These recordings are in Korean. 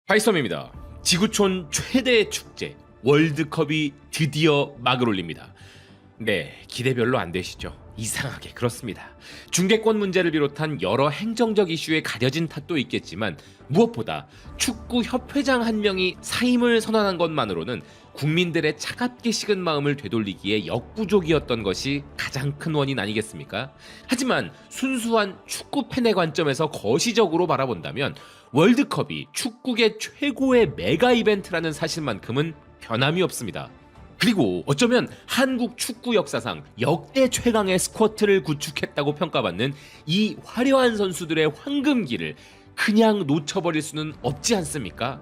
하이썸입니다. 지구촌 최대 축제 월드컵이 드디어 막을 올립니다. 네, 기대 별로 안 되시죠? 이상하게 그렇습니다. 중계권 문제를 비롯한 여러 행정적 이슈에 가려진 탓도 있겠지만 무엇보다 축구 협회장 한 명이 사임을 선언한 것만으로는 국민들의 차갑게 식은 마음을 되돌리기에 역부족이었던 것이 가장 큰 원인 아니겠습니까? 하지만 순수한 축구 팬의 관점에서 거시적으로 바라본다면 월드컵이 축구계 최고의 메가 이벤트라는 사실만큼은 변함이 없습니다. 그리고 어쩌면 한국 축구 역사상 역대 최강의 스쿼트를 구축했다고 평가받는 이 화려한 선수들의 황금기를 그냥 놓쳐버릴 수는 없지 않습니까?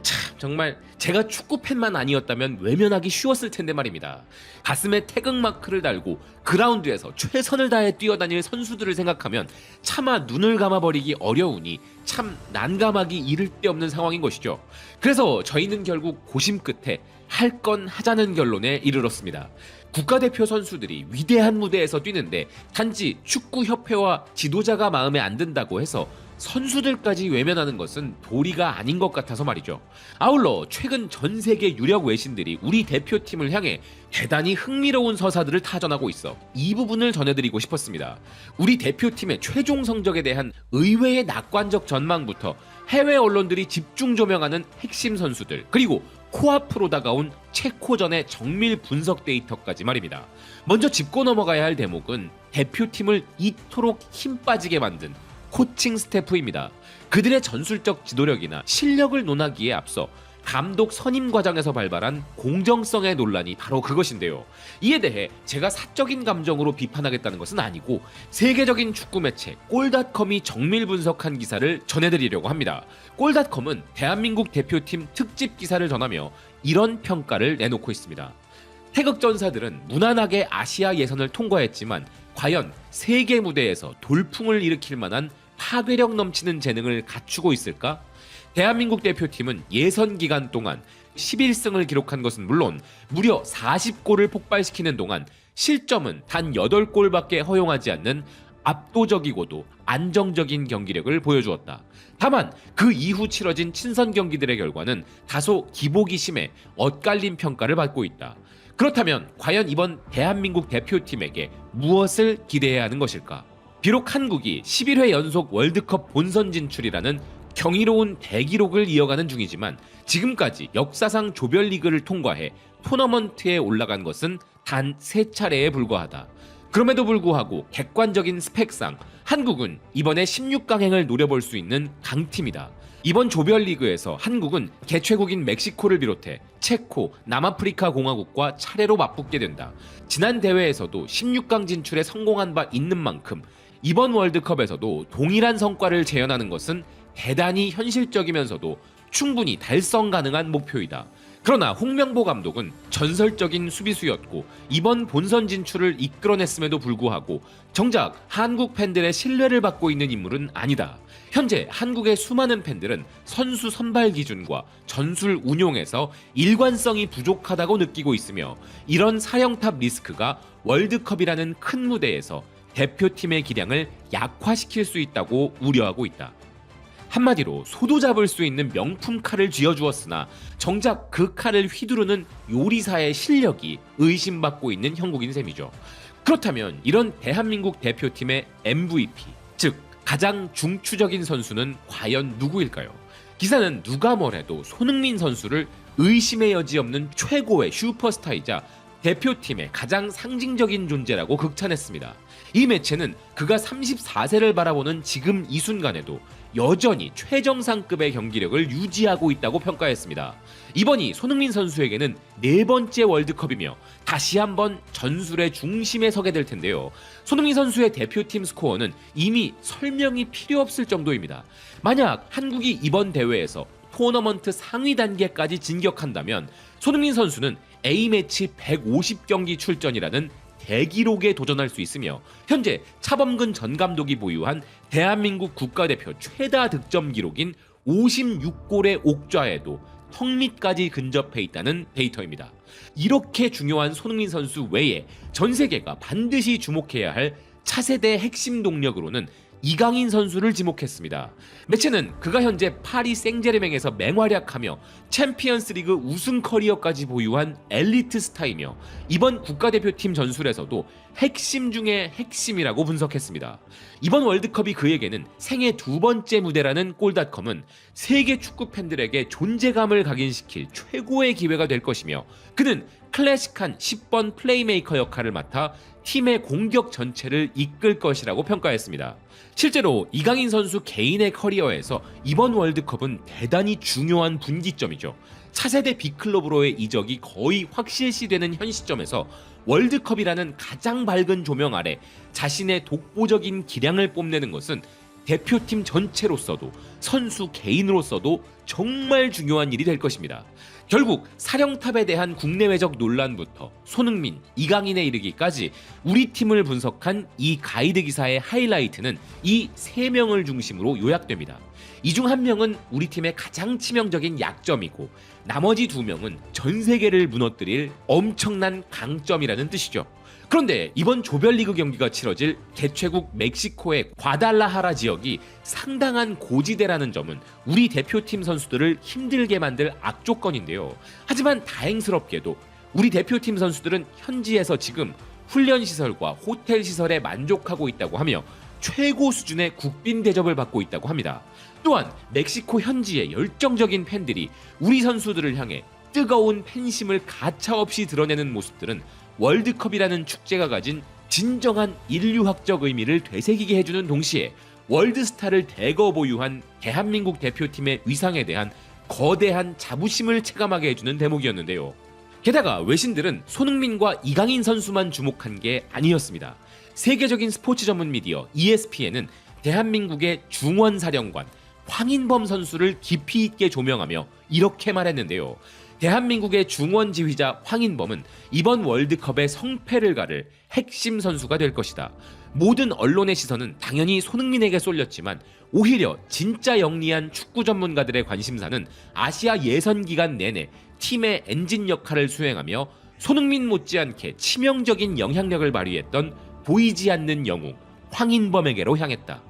참, 정말 제가 축구 팬만 아니었다면 외면하기 쉬웠을 텐데 말입니다. 가슴에 태극마크를 달고 그라운드에서 최선을 다해 뛰어다닐 선수들을 생각하면 차마 눈을 감아버리기 어려우니 참 난감하기 이를 데 없는 상황인 것이죠. 그래서 저희는 결국 고심 끝에 할 건 하자는 결론에 이르렀습니다. 국가대표 선수들이 위대한 무대에서 뛰는데 단지 축구협회와 지도자가 마음에 안 든다고 해서 선수들까지 외면하는 것은 도리가 아닌 것 같아서 말이죠. 아울러 최근 전 세계 유력 외신들이 우리 대표팀을 향해 대단히 흥미로운 서사들을 타전하고 있어 이 부분을 전해드리고 싶었습니다. 우리 대표팀의 최종 성적에 대한 의외의 낙관적 전망부터 해외 언론들이 집중 조명하는 핵심 선수들, 그리고 코앞으로 다가온 체코전의 정밀 분석 데이터까지 말입니다. 먼저 짚고 넘어가야 할 대목은 대표팀을 이토록 힘 빠지게 만든 코칭 스태프입니다. 그들의 전술적 지도력이나 실력을 논하기에 앞서 감독 선임 과정에서 발발한 공정성의 논란이 바로 그것인데요. 이에 대해 제가 사적인 감정으로 비판하겠다는 것은 아니고 세계적인 축구 매체 골닷컴이 정밀 분석한 기사를 전해드리려고 합니다. 골닷컴은 대한민국 대표팀 특집 기사를 전하며 이런 평가를 내놓고 있습니다. 태극전사들은 무난하게 아시아 예선을 통과했지만 과연 세계 무대에서 돌풍을 일으킬 만한 파괴력 넘치는 재능을 갖추고 있을까? 대한민국 대표팀은 예선 기간 동안 11승을 기록한 것은 물론 무려 40골을 폭발시키는 동안 실점은 단 8골밖에 허용하지 않는 압도적이고도 안정적인 경기력을 보여주었다. 다만 그 이후 치러진 친선 경기들의 결과는 다소 기복이 심해 엇갈린 평가를 받고 있다. 그렇다면 과연 이번 대한민국 대표팀에게 무엇을 기대해야 하는 것일까? 비록 한국이 11회 연속 월드컵 본선 진출이라는 경이로운 대기록을 이어가는 중이지만 지금까지 역사상 조별리그를 통과해 토너먼트에 올라간 것은 단 3차례에 불과하다. 그럼에도 불구하고 객관적인 스펙상 한국은 이번에 16강행을 노려볼 수 있는 강팀이다. 이번 조별리그에서 한국은 개최국인 멕시코를 비롯해 체코, 남아프리카 공화국과 차례로 맞붙게 된다. 지난 대회에서도 16강 진출에 성공한 바 있는 만큼 이번 월드컵에서도 동일한 성과를 재현하는 것은 대단히 현실적이면서도 충분히 달성 가능한 목표이다. 그러나 홍명보 감독은 전설적인 수비수였고 이번 본선 진출을 이끌어냈음에도 불구하고 정작 한국 팬들의 신뢰를 받고 있는 인물은 아니다. 현재 한국의 수많은 팬들은 선수 선발 기준과 전술 운용에서 일관성이 부족하다고 느끼고 있으며 이런 사령탑 리스크가 월드컵이라는 큰 무대에서 대표팀의 기량을 약화시킬 수 있다고 우려하고 있다. 한마디로 소도 잡을 수 있는 명품 칼을 쥐어주었으나 정작 그 칼을 휘두르는 요리사의 실력이 의심받고 있는 형국인 셈이죠. 그렇다면 이런 대한민국 대표팀의 MVP, 즉 가장 중추적인 선수는 과연 누구일까요? 기사는 누가 뭐래도 손흥민 선수를 의심의 여지 없는 최고의 슈퍼스타이자 대표팀의 가장 상징적인 존재라고 극찬했습니다. 이 매체는 그가 34세를 바라보는 지금 이 순간에도 여전히 최정상급의 경기력을 유지하고 있다고 평가했습니다. 이번이 손흥민 선수에게는 4번째 월드컵이며 다시 한번 전술의 중심에 서게 될 텐데요. 손흥민 선수의 대표팀 스코어는 이미 설명이 필요 없을 정도입니다. 만약 한국이 이번 대회에서 토너먼트 상위 단계까지 진격한다면 손흥민 선수는 A매치 150경기 출전이라는 대기록에 도전할 수 있으며 현재 차범근 전 감독이 보유한 대한민국 국가대표 최다 득점 기록인 56골의 옥좌에도 턱밑까지 근접해 있다는 데이터입니다. 이렇게 중요한 손흥민 선수 외에 전 세계가 반드시 주목해야 할 차세대 핵심 동력으로는 이강인 선수를 지목했습니다. 매체는 그가 현재 파리 생제르맹에서 맹활약하며 챔피언스리그 우승 커리어까지 보유한 엘리트 스타이며 이번 국가대표팀 전술에서도 핵심 중의 핵심이라고 분석했습니다. 이번 월드컵이 그에게는 생애 2번째 무대라는 골닷컴은 세계 축구 팬들에게 존재감을 각인시킬 최고의 기회가 될 것이며 그는 클래식한 10번 플레이메이커 역할을 맡아 팀의 공격 전체를 이끌 것이라고 평가했습니다. 실제로 이강인 선수 개인의 커리어에서 이번 월드컵은 대단히 중요한 분기점이죠. 차세대 빅클럽으로의 이적이 거의 확실시되는 현 시점에서 월드컵이라는 가장 밝은 조명 아래 자신의 독보적인 기량을 뽐내는 것은 대표팀 전체로서도 선수 개인으로서도 정말 중요한 일이 될 것입니다. 결국 사령탑에 대한 국내외적 논란부터 손흥민, 이강인에 이르기까지 우리 팀을 분석한 이 가이드 기사의 하이라이트는 이 3명을 중심으로 요약됩니다. 이 중 1명은 우리 팀의 가장 치명적인 약점이고 나머지 2명은 전 세계를 무너뜨릴 엄청난 강점이라는 뜻이죠. 그런데 이번 조별리그 경기가 치러질 개최국 멕시코의 과달라하라 지역이 상당한 고지대라는 점은 우리 대표팀 선수들을 힘들게 만들 악조건인데요. 하지만 다행스럽게도 우리 대표팀 선수들은 현지에서 지금 훈련시설과 호텔시설에 만족하고 있다고 하며 최고 수준의 국빈 대접을 받고 있다고 합니다. 또한 멕시코 현지의 열정적인 팬들이 우리 선수들을 향해 뜨거운 팬심을 가차없이 드러내는 모습들은 월드컵이라는 축제가 가진 진정한 인류학적 의미를 되새기게 해주는 동시에 월드스타를 대거 보유한 대한민국 대표팀의 위상에 대한 거대한 자부심을 체감하게 해주는 대목이었는데요. 게다가 외신들은 손흥민과 이강인 선수만 주목한 게 아니었습니다. 세계적인 스포츠 전문 미디어 ESPN은 대한민국의 중원사령관 황인범 선수를 깊이 있게 조명하며 이렇게 말했는데요. 대한민국의 중원 지휘자 황인범은 이번 월드컵의 성패를 가를 핵심 선수가 될 것이다. 모든 언론의 시선은 당연히 손흥민에게 쏠렸지만 오히려 진짜 영리한 축구 전문가들의 관심사는 아시아 예선 기간 내내 팀의 엔진 역할을 수행하며 손흥민 못지않게 치명적인 영향력을 발휘했던 보이지 않는 영웅 황인범에게로 향했다.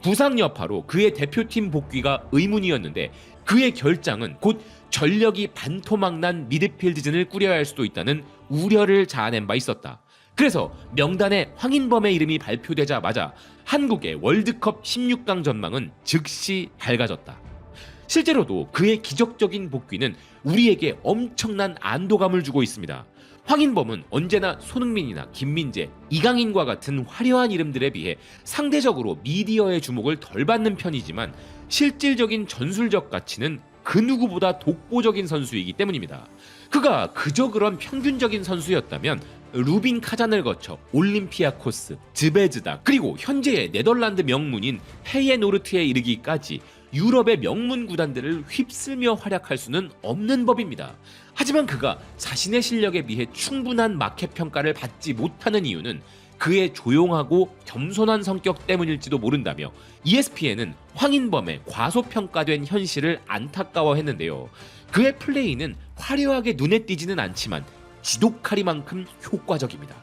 부상 여파로 그의 대표팀 복귀가 의문이었는데 그의 결장은 곧 전력이 반토막난 미드필드진을 꾸려야 할 수도 있다는 우려를 자아낸 바 있었다. 그래서 명단에 황인범의 이름이 발표되자마자 한국의 월드컵 16강 전망은 즉시 밝아졌다. 실제로도 그의 기적적인 복귀는 우리에게 엄청난 안도감을 주고 있습니다. 황인범은 언제나 손흥민이나 김민재, 이강인과 같은 화려한 이름들에 비해 상대적으로 미디어의 주목을 덜 받는 편이지만 실질적인 전술적 가치는 그 누구보다 독보적인 선수이기 때문입니다. 그가 그저 그런 평균적인 선수였다면 루빈 카잔을 거쳐 올림피아코스, 즈베즈다 그리고 현재의 네덜란드 명문인 페예노르트에 이르기까지 유럽의 명문 구단들을 휩쓸며 활약할 수는 없는 법입니다. 하지만 그가 자신의 실력에 비해 충분한 마켓 평가를 받지 못하는 이유는 그의 조용하고 겸손한 성격 때문일지도 모른다며 ESPN은 황인범의 과소평가된 현실을 안타까워했는데요. 그의 플레이는 화려하게 눈에 띄지는 않지만 지독하리만큼 효과적입니다.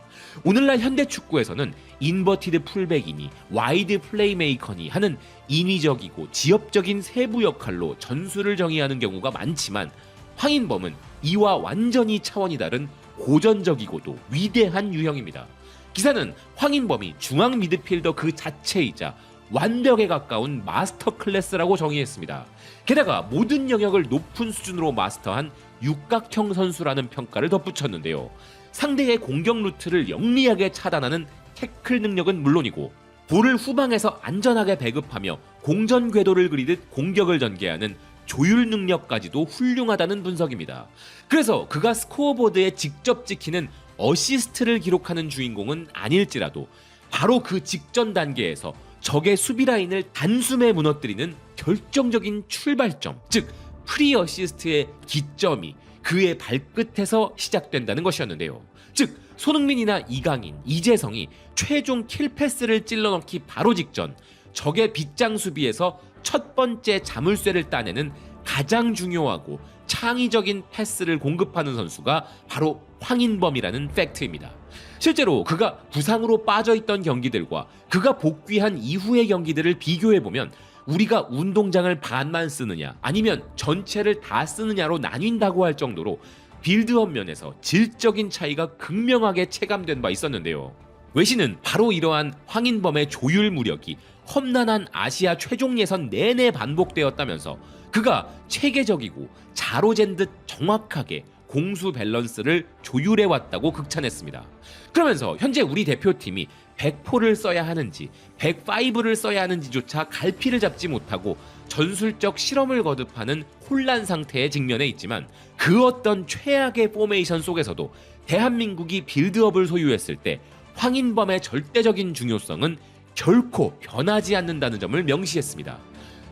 오늘날 현대 축구에서는 인버티드 풀백이니 와이드 플레이메이커니 하는 인위적이고 지엽적인 세부 역할로 전술을 정의하는 경우가 많지만 황인범은 이와 완전히 차원이 다른 고전적이고도 위대한 유형입니다. 기사는 황인범이 중앙 미드필더 그 자체이자 완벽에 가까운 마스터 클래스라고 정의했습니다. 게다가 모든 영역을 높은 수준으로 마스터한 육각형 선수라는 평가를 덧붙였는데요. 상대의 공격 루트를 영리하게 차단하는 태클 능력은 물론이고 볼을 후방에서 안전하게 배급하며 공전 궤도를 그리듯 공격을 전개하는 조율 능력까지도 훌륭하다는 분석입니다. 그래서 그가 스코어보드에 직접 찍히는 어시스트를 기록하는 주인공은 아닐지라도 바로 그 직전 단계에서 적의 수비 라인을 단숨에 무너뜨리는 결정적인 출발점, 즉 프리 어시스트의 기점이 그의 발끝에서 시작된다는 것이었는데요. 즉 손흥민이나 이강인, 이재성이 최종 킬패스를 찔러넣기 바로 직전 적의 빗장 수비에서 첫 번째 자물쇠를 따내는 가장 중요하고 창의적인 패스를 공급하는 선수가 바로 황인범이라는 팩트입니다. 실제로 그가 부상으로 빠져있던 경기들과 그가 복귀한 이후의 경기들을 비교해보면 우리가 운동장을 반만 쓰느냐 아니면 전체를 다 쓰느냐로 나뉜다고 할 정도로 빌드업 면에서 질적인 차이가 극명하게 체감된 바 있었는데요. 외신은 바로 이러한 황인범의 조율 무력이 험난한 아시아 최종 예선 내내 반복되었다면서 그가 체계적이고 자로잰 듯 정확하게 공수 밸런스를 조율해왔다고 극찬했습니다. 그러면서 현재 우리 대표팀이 100포를 써야 하는지 105를 써야 하는지조차 갈피를 잡지 못하고 전술적 실험을 거듭하는 혼란 상태에 직면해 있지만 그 어떤 최악의 포메이션 속에서도 대한민국이 빌드업을 소유했을 때 황인범의 절대적인 중요성은 결코 변하지 않는다는 점을 명시했습니다.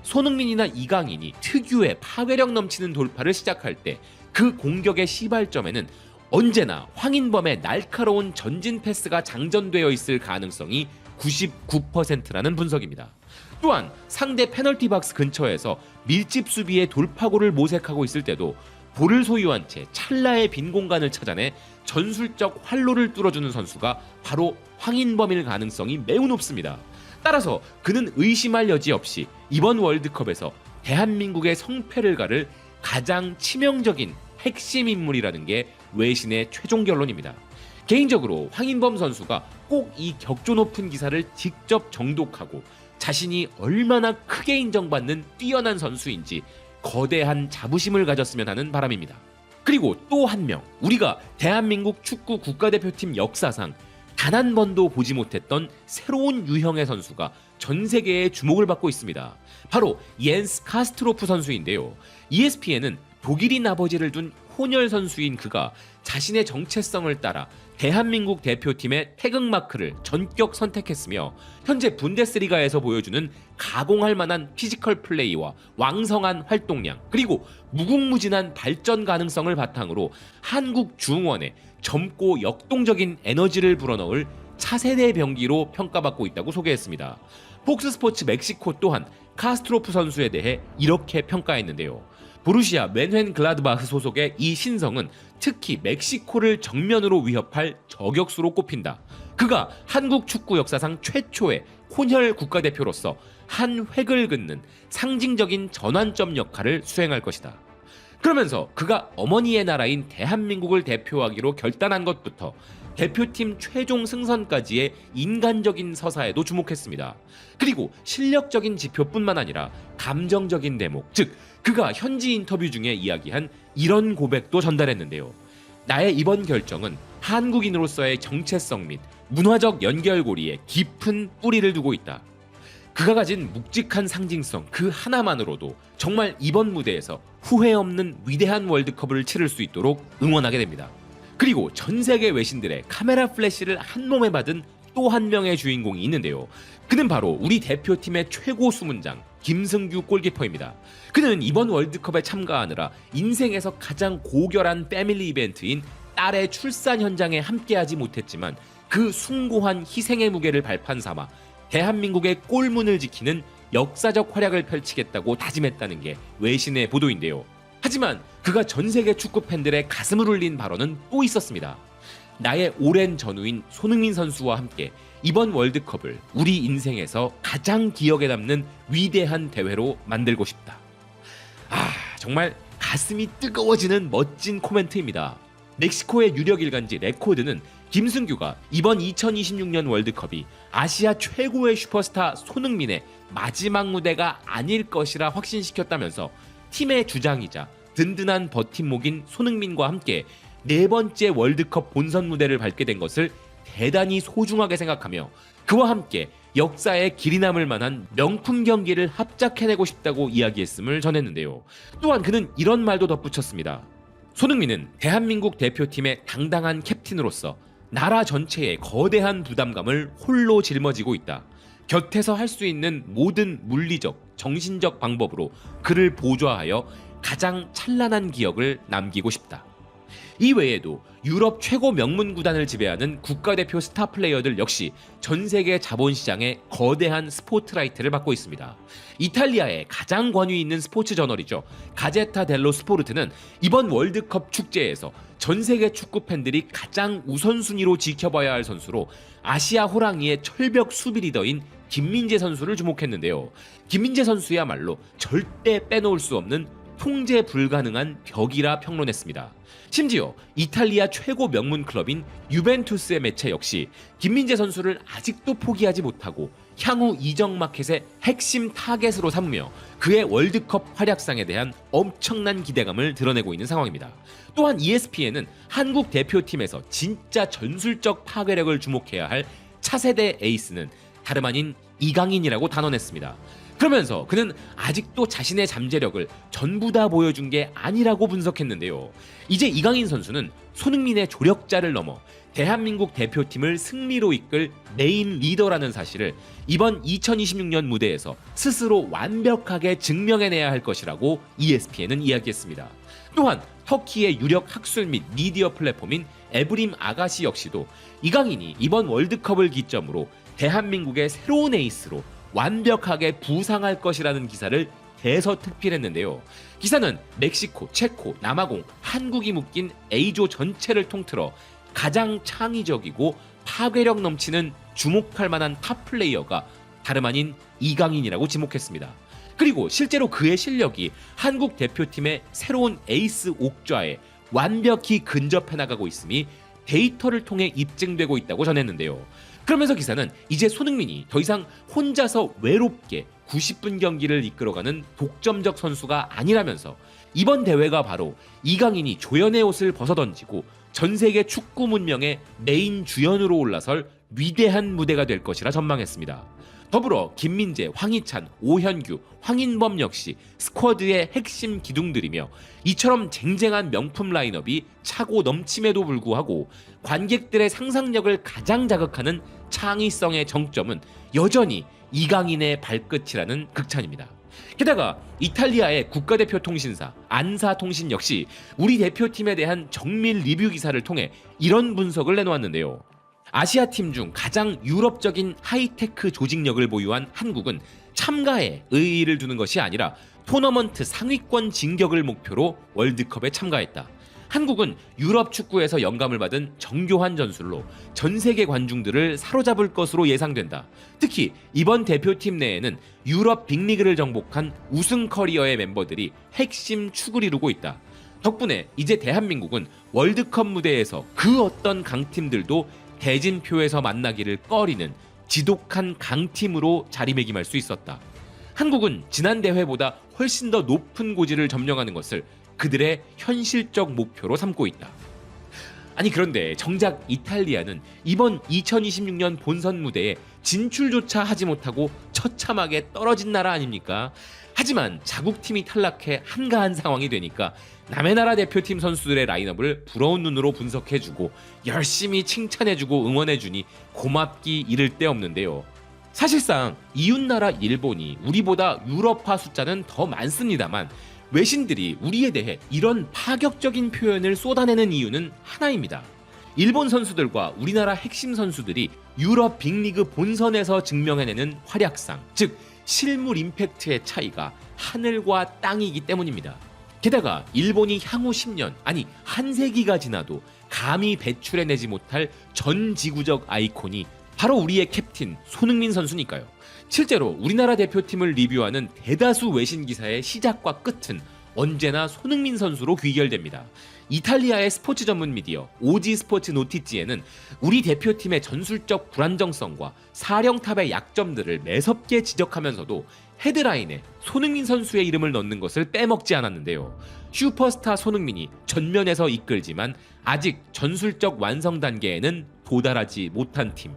손흥민이나 이강인이 특유의 파괴력 넘치는 돌파를 시작할 때 그 공격의 시발점에는 언제나 황인범의 날카로운 전진 패스가 장전되어 있을 가능성이 99%라는 분석입니다. 또한 상대 페널티 박스 근처에서 밀집 수비의 돌파구를 모색하고 있을 때도 볼을 소유한 채 찰나의 빈 공간을 찾아내 전술적 활로를 뚫어주는 선수가 바로 황인범일 가능성이 매우 높습니다. 따라서 그는 의심할 여지 없이 이번 월드컵에서 대한민국의 성패를 가를 가장 치명적인 핵심 인물이라는 게 외신의 최종 결론입니다. 개인적으로 황인범 선수가 꼭 이 격조 높은 기사를 직접 정독하고 자신이 얼마나 크게 인정받는 뛰어난 선수인지 거대한 자부심을 가졌으면 하는 바람입니다. 그리고 또 한 명, 우리가 대한민국 축구 국가대표팀 역사상 단 한 번도 보지 못했던 새로운 유형의 선수가 전 세계의 주목을 받고 있습니다. 바로 옌스 카스트로프 선수인데요. ESPN은 독일인 아버지를 둔 혼혈 선수인 그가 자신의 정체성을 따라 대한민국 대표팀의 태극마크를 전격 선택했으며 현재 분데스리가에서 보여주는 가공할 만한 피지컬 플레이와 왕성한 활동량 그리고 무궁무진한 발전 가능성을 바탕으로 한국 중원에 젊고 역동적인 에너지를 불어넣을 차세대 병기로 평가받고 있다고 소개했습니다. 폭스스포츠 멕시코 또한 카스트로프 선수에 대해 이렇게 평가했는데요. 보루시아 맨헨글라드바흐 소속의 이 신성은 특히 멕시코를 정면으로 위협할 저격수로 꼽힌다. 그가 한국 축구 역사상 최초의 혼혈 국가대표로서 한 획을 긋는 상징적인 전환점 역할을 수행할 것이다. 그러면서 그가 어머니의 나라인 대한민국을 대표하기로 결단한 것부터 대표팀 최종 승선까지의 인간적인 서사에도 주목했습니다. 그리고 실력적인 지표뿐만 아니라 감정적인 대목, 즉 그가 현지 인터뷰 중에 이야기한 이런 고백도 전달했는데요. 나의 이번 결정은 한국인으로서의 정체성 및 문화적 연결고리에 깊은 뿌리를 두고 있다. 그가 가진 묵직한 상징성 그 하나만으로도 정말 이번 무대에서 후회 없는 위대한 월드컵을 치를 수 있도록 응원하게 됩니다. 그리고 전 세계 외신들의 카메라 플래시를 한 몸에 받은 또 한 명의 주인공이 있는데요. 그는 바로 우리 대표팀의 최고 수문장 김승규 골키퍼입니다. 그는 이번 월드컵에 참가하느라 인생에서 가장 고결한 패밀리 이벤트인 딸의 출산 현장에 함께하지 못했지만 그 숭고한 희생의 무게를 발판 삼아 대한민국의 골문을 지키는 역사적 활약을 펼치겠다고 다짐했다는 게 외신의 보도인데요. 하지만 그가 전 세계 축구 팬들의 가슴을 울린 발언은 또 있었습니다. 나의 오랜 전우인 손흥민 선수와 함께 이번 월드컵을 우리 인생에서 가장 기억에 남는 위대한 대회로 만들고 싶다. 정말 가슴이 뜨거워지는 멋진 코멘트입니다. 멕시코의 유력 일간지 레코드는 김승규가 이번 2026년 월드컵이 아시아 최고의 슈퍼스타 손흥민의 마지막 무대가 아닐 것이라 확신시켰다면서 팀의 주장이자 든든한 버팀목인 손흥민과 함께 네 번째 월드컵 본선 무대를 밟게 된 것을 대단히 소중하게 생각하며 그와 함께 역사에 길이 남을 만한 명품 경기를 합작해내고 싶다고 이야기했음을 전했는데요. 또한 그는 이런 말도 덧붙였습니다. 손흥민은 대한민국 대표팀의 당당한 캡틴으로서 나라 전체의 거대한 부담감을 홀로 짊어지고 있다. 곁에서 할 수 있는 모든 물리적, 정신적 방법으로 그를 보좌하여 가장 찬란한 기억을 남기고 싶다. 이 외에도 유럽 최고 명문 구단을 지배하는 국가대표 스타 플레이어들 역시 전 세계 자본시장에 거대한 스포트라이트를 받고 있습니다. 이탈리아의 가장 권위 있는 스포츠 저널이죠. 가제타 델로 스포르트는 이번 월드컵 축제에서 전 세계 축구 팬들이 가장 우선순위로 지켜봐야 할 선수로 아시아 호랑이의 철벽 수비 리더인 김민재 선수를 주목했는데요. 김민재 선수야말로 절대 빼놓을 수 없는 통제 불가능한 벽이라 평론했습니다. 심지어 이탈리아 최고 명문 클럽인 유벤투스의 매체 역시 김민재 선수를 아직도 포기하지 못하고 향후 이적 마켓의 핵심 타겟으로 삼으며 그의 월드컵 활약상에 대한 엄청난 기대감을 드러내고 있는 상황입니다. 또한 ESPN은 한국 대표팀에서 진짜 전술적 파괴력을 주목해야 할 차세대 에이스는 다름 아닌 이강인이라고 단언했습니다. 그러면서 그는 아직도 자신의 잠재력을 전부 다 보여준 게 아니라고 분석했는데요. 이제 이강인 선수는 손흥민의 조력자를 넘어 대한민국 대표팀을 승리로 이끌 메인 리더라는 사실을 이번 2026년 무대에서 스스로 완벽하게 증명해내야 할 것이라고 ESPN은 이야기했습니다. 또한 터키의 유력 학술 및 미디어 플랫폼인 에브림 아가시 역시도 이강인이 이번 월드컵을 기점으로 대한민국의 새로운 에이스로 완벽하게 부상할 것이라는 기사를 대서특필했는데요. 기사는 멕시코, 체코, 남아공, 한국이 묶인 A조 전체를 통틀어 가장 창의적이고 파괴력 넘치는 주목할 만한 탑 플레이어가 다름 아닌 이강인이라고 지목했습니다. 그리고 실제로 그의 실력이 한국 대표팀의 새로운 에이스 옥좌에 완벽히 근접해 나가고 있음이 데이터를 통해 입증되고 있다고 전했는데요. 그러면서 기사는 이제 손흥민이 더 이상 혼자서 외롭게 90분 경기를 이끌어가는 독점적 선수가 아니라면서 이번 대회가 바로 이강인이 조연의 옷을 벗어던지고 전 세계 축구 문명의 메인 주연으로 올라설 위대한 무대가 될 것이라 전망했습니다. 더불어 김민재, 황희찬, 오현규, 황인범 역시 스쿼드의 핵심 기둥들이며 이처럼 쟁쟁한 명품 라인업이 차고 넘침에도 불구하고 관객들의 상상력을 가장 자극하는 창의성의 정점은 여전히 이강인의 발끝이라는 극찬입니다. 게다가 이탈리아의 국가대표 통신사 안사통신 역시 우리 대표팀에 대한 정밀 리뷰 기사를 통해 이런 분석을 내놓았는데요. 아시아팀 중 가장 유럽적인 하이테크 조직력을 보유한 한국은 참가에 의의를 두는 것이 아니라 토너먼트 상위권 진격을 목표로 월드컵에 참가했다. 한국은 유럽 축구에서 영감을 받은 정교한 전술로 전 세계 관중들을 사로잡을 것으로 예상된다. 특히 이번 대표팀 내에는 유럽 빅리그를 정복한 우승 커리어의 멤버들이 핵심 축을 이루고 있다. 덕분에 이제 대한민국은 월드컵 무대에서 그 어떤 강팀들도 대진표에서 만나기를 꺼리는 지독한 강팀으로 자리매김할 수 있었다. 한국은 지난 대회보다 훨씬 더 높은 고지를 점령하는 것을 그들의 현실적 목표로 삼고 있다. 아니 그런데 정작 이탈리아는 이번 2026년 본선 무대에 진출조차 하지 못하고 처참하게 떨어진 나라 아닙니까? 하지만 자국팀이 탈락해 한가한 상황이 되니까 남의 나라 대표팀 선수들의 라인업을 부러운 눈으로 분석해주고 열심히 칭찬해주고 응원해주니 고맙기 이를 데 없는데요. 사실상 이웃나라 일본이 우리보다 유럽파 숫자는 더 많습니다만 외신들이 우리에 대해 이런 파격적인 표현을 쏟아내는 이유는 하나입니다. 일본 선수들과 우리나라 핵심 선수들이 유럽 빅리그 본선에서 증명해내는 활약상, 즉 실물 임팩트의 차이가 하늘과 땅이기 때문입니다. 게다가 일본이 향후 10년, 아니 한 세기가 지나도 감히 배출해내지 못할 전 지구적 아이콘이 바로 우리의 캡틴 손흥민 선수니까요. 실제로 우리나라 대표팀을 리뷰하는 대다수 외신 기사의 시작과 끝은 언제나 손흥민 선수로 귀결됩니다. 이탈리아의 스포츠 전문 미디어 오지 스포츠 노티지에는 우리 대표팀의 전술적 불안정성과 사령탑의 약점들을 매섭게 지적하면서도 헤드라인에 손흥민 선수의 이름을 넣는 것을 빼먹지 않았는데요. 슈퍼스타 손흥민이 전면에서 이끌지만 아직 전술적 완성 단계에는 도달하지 못한 팀.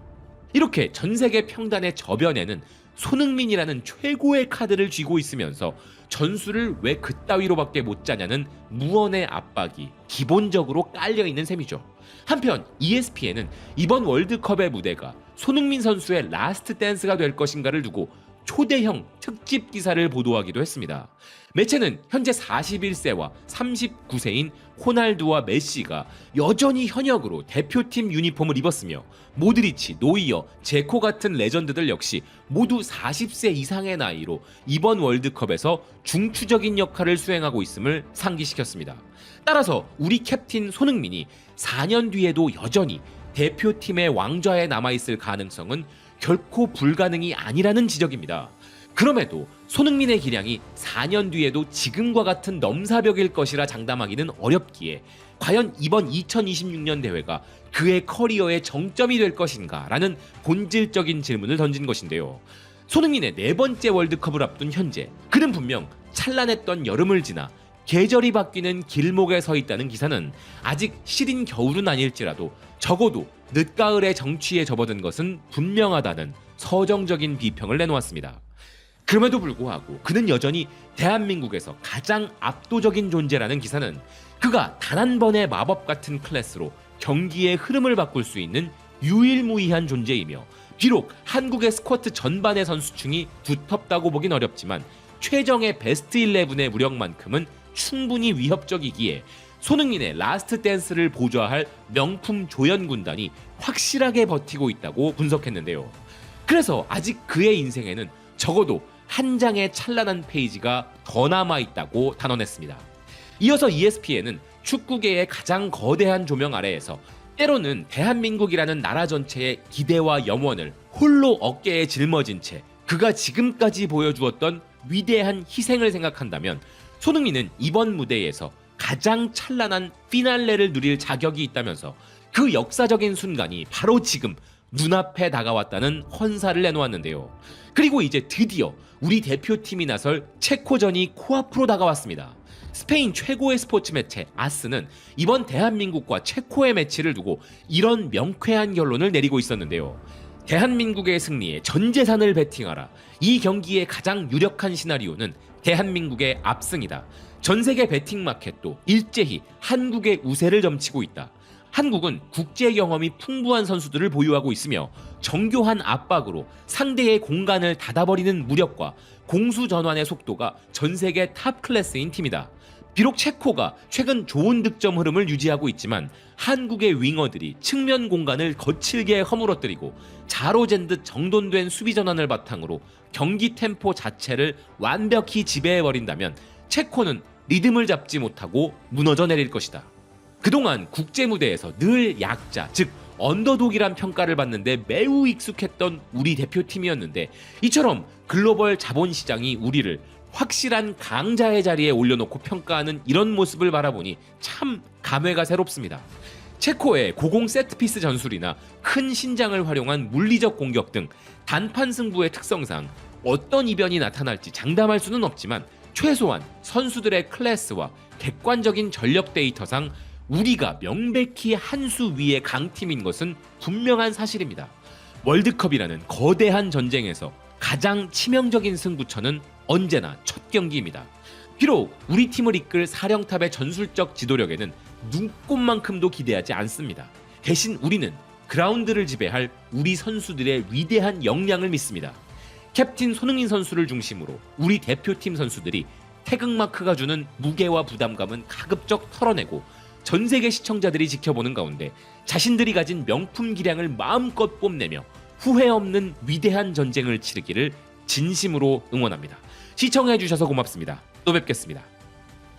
이렇게 전세계 평단의 저변에는 손흥민이라는 최고의 카드를 쥐고 있으면서 전술을 왜 그따위로밖에 못 짜냐는 무언의 압박이 기본적으로 깔려있는 셈이죠. 한편 ESPN은 이번 월드컵의 무대가 손흥민 선수의 라스트 댄스가 될 것인가를 두고 초대형 특집 기사를 보도하기도 했습니다. 매체는 현재 41세와 39세인 호날두와 메시가 여전히 현역으로 대표팀 유니폼을 입었으며 모드리치, 노이어, 제코 같은 레전드들 역시 모두 40세 이상의 나이로 이번 월드컵에서 중추적인 역할을 수행하고 있음을 상기시켰습니다. 따라서 우리 캡틴 손흥민이 4년 뒤에도 여전히 대표팀의 왕좌에 남아있을 가능성은 결코 불가능이 아니라는 지적입니다. 그럼에도 손흥민의 기량이 4년 뒤에도 지금과 같은 넘사벽일 것이라 장담하기는 어렵기에 과연 이번 2026년 대회가 그의 커리어의 정점이 될 것인가 라는 본질적인 질문을 던진 것인데요. 손흥민의 4번째 월드컵을 앞둔 현재 그는 분명 찬란했던 여름을 지나 계절이 바뀌는 길목에 서 있다는 기사는 아직 시린 겨울은 아닐지라도 적어도 늦가을의 정취에 접어든 것은 분명하다는 서정적인 비평을 내놓았습니다. 그럼에도 불구하고 그는 여전히 대한민국에서 가장 압도적인 존재라는 기사는 그가 단 한 번의 마법 같은 클래스로 경기의 흐름을 바꿀 수 있는 유일무이한 존재이며 비록 한국의 스쿼트 전반의 선수층이 두텁다고 보긴 어렵지만 최정의 베스트 11의 무력만큼은 충분히 위협적이기에 손흥민의 라스트 댄스를 보좌할 명품 조연 군단이 확실하게 버티고 있다고 분석했는데요. 그래서 아직 그의 인생에는 적어도 한 장의 찬란한 페이지가 더 남아있다고 단언했습니다. 이어서 ESPN은 축구계의 가장 거대한 조명 아래에서 때로는 대한민국이라는 나라 전체의 기대와 염원을 홀로 어깨에 짊어진 채 그가 지금까지 보여주었던 위대한 희생을 생각한다면 손흥민은 이번 무대에서 가장 찬란한 피날레를 누릴 자격이 있다면서 그 역사적인 순간이 바로 지금 눈앞에 다가왔다는 헌사를 내놓았는데요. 그리고 이제 드디어 우리 대표팀이 나설 체코전이 코앞으로 다가왔습니다. 스페인 최고의 스포츠 매체 아스는 이번 대한민국과 체코의 매치를 두고 이런 명쾌한 결론을 내리고 있었는데요. 대한민국의 승리에 전 재산을 베팅하라. 이 경기의 가장 유력한 시나리오는 대한민국의 압승이다. 전 세계 베팅 마켓도 일제히 한국의 우세를 점치고 있다. 한국은 국제 경험이 풍부한 선수들을 보유하고 있으며 정교한 압박으로 상대의 공간을 닫아버리는 무력과 공수 전환의 속도가 전 세계 탑 클래스인 팀이다. 비록 체코가 최근 좋은 득점 흐름을 유지하고 있지만 한국의 윙어들이 측면 공간을 거칠게 허물어뜨리고 자로잰 듯 정돈된 수비 전환을 바탕으로 경기 템포 자체를 완벽히 지배해버린다면 체코는 리듬을 잡지 못하고 무너져 내릴 것이다. 그동안 국제 무대에서 늘 약자, 즉 언더독이란 평가를 받는데 매우 익숙했던 우리 대표팀이었는데 이처럼 글로벌 자본시장이 우리를 확실한 강자의 자리에 올려놓고 평가하는 이런 모습을 바라보니 참 감회가 새롭습니다. 체코의 고공 세트피스 전술이나 큰 신장을 활용한 물리적 공격 등 단판 승부의 특성상 어떤 이변이 나타날지 장담할 수는 없지만 최소한 선수들의 클래스와 객관적인 전력 데이터상 우리가 명백히 한 수 위의 강팀인 것은 분명한 사실입니다. 월드컵이라는 거대한 전쟁에서 가장 치명적인 승부처는 언제나 첫 경기입니다. 비록 우리 팀을 이끌 사령탑의 전술적 지도력에는 눈꼽만큼도 기대하지 않습니다. 대신 우리는 그라운드를 지배할 우리 선수들의 위대한 역량을 믿습니다. 캡틴 손흥민 선수를 중심으로 우리 대표팀 선수들이 태극마크가 주는 무게와 부담감은 가급적 털어내고 전 세계 시청자들이 지켜보는 가운데 자신들이 가진 명품 기량을 마음껏 뽐내며 후회 없는 위대한 전쟁을 치르기를 진심으로 응원합니다. 시청해주셔서 고맙습니다. 또 뵙겠습니다.